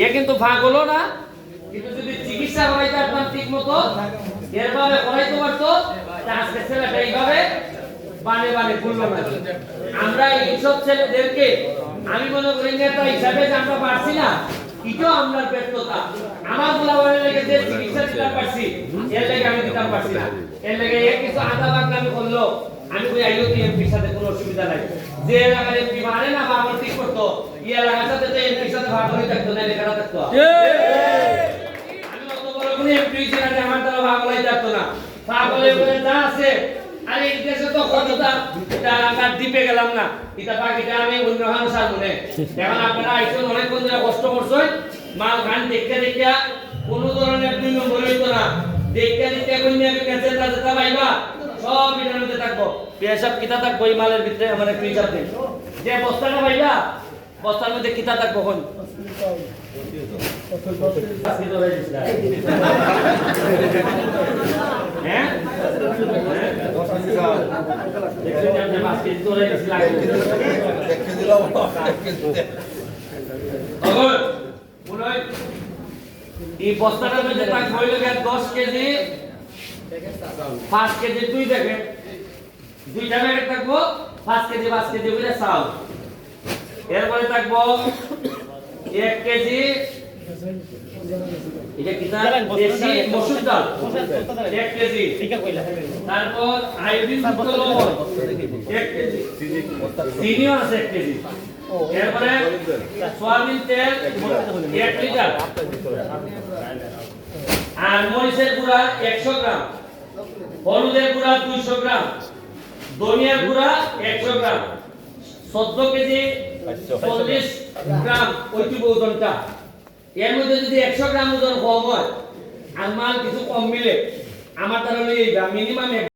এ কিন্তু ভাগ হলো না, কিন্তু যদি চিকিৎসা করাইতে পারতাম ঠিক মতো এরভাবে করাইতে পারতো আজকে ছেলেটা এইভাবে বানে বানে ভুললো না। আমরা এইসব ছেলেদেরকে আমি মনে করি নেতা হিসাবে যে আমরা পারছি না, এটাও আমরা ব্যর্থতা। আমার গোলাবারের লেগে যে চিকিৎসা দিতে পারছি এর লেগে আমি দিতে পারছি না, এর লেগে এ কিছু আধা বাংলামি করলো আমি কই আইও কি এমপির সাথে কোনো অসুবিধা নাই। যে এলাকার এমপি মানে না বা আমার ঠিক করতো এই এলাকার সাথে তো এমপির সাথে ভাগ হয়ে থাকতো না, লেখাটা থাকতো। আমি অত বড় কোনো এমপি ছিল না আমার দ্বারা ভাগ হয়ে থাকতো না। ভাগ হয়ে বলে যা আছে আরে এই দেশে তো কতটা এটা আমরা দ্বীপে গেলাম না, এটা বাকিটা আমি অন্য হানসার মনে। এখন আপনারা আইসন অনেক বন্ধুরা কষ্ট করছেন, মাল খান দেখতে দেখতে কোনো ধরনের 2 নম্বর হইতো না, দেখতে দেখতে কইনি আমি কাছে যেটা পাইবা সব এটার মধ্যে থাকবো। পেশাব কিতা থাকবো এই মালের ভিতরে আমাদের ফ্রিজার দিন যে বস্তাটা পাইবা বস্তার মধ্যে কিতা থাকবো কোন হ্যাঁ এই বস্তাটার মধ্যে থাকবো 10 কেজি 5 কেজি 2 প্যাকেট, 2টা প্যাকেট থাকবো 5 কেজি করে চাল। এরপরে থাকবো 1 কেজি এটা কি দেশি মসুর ডাল 1 কেজি, তারপর আয়োডিন যুক্ত লবণ 1 কেজি, চিনিও আছে 1 কেজি, এরপরে সয়াবিন তেল 1 লিটার, আর মরিচের গুঁড়া 100 গ্রাম, হলুদের গুঁড়া 200 গ্রাম, ধনিয়ার গুঁড়া 100 গ্রাম, 14 কেজি 40 গ্রাম ঐতিহ্য ওজনটা। এর মধ্যে যদি 100 গ্রাম ওজন কম হয় আর মাল কিছু কম মিলে আমার দ্বারা মিনিমাম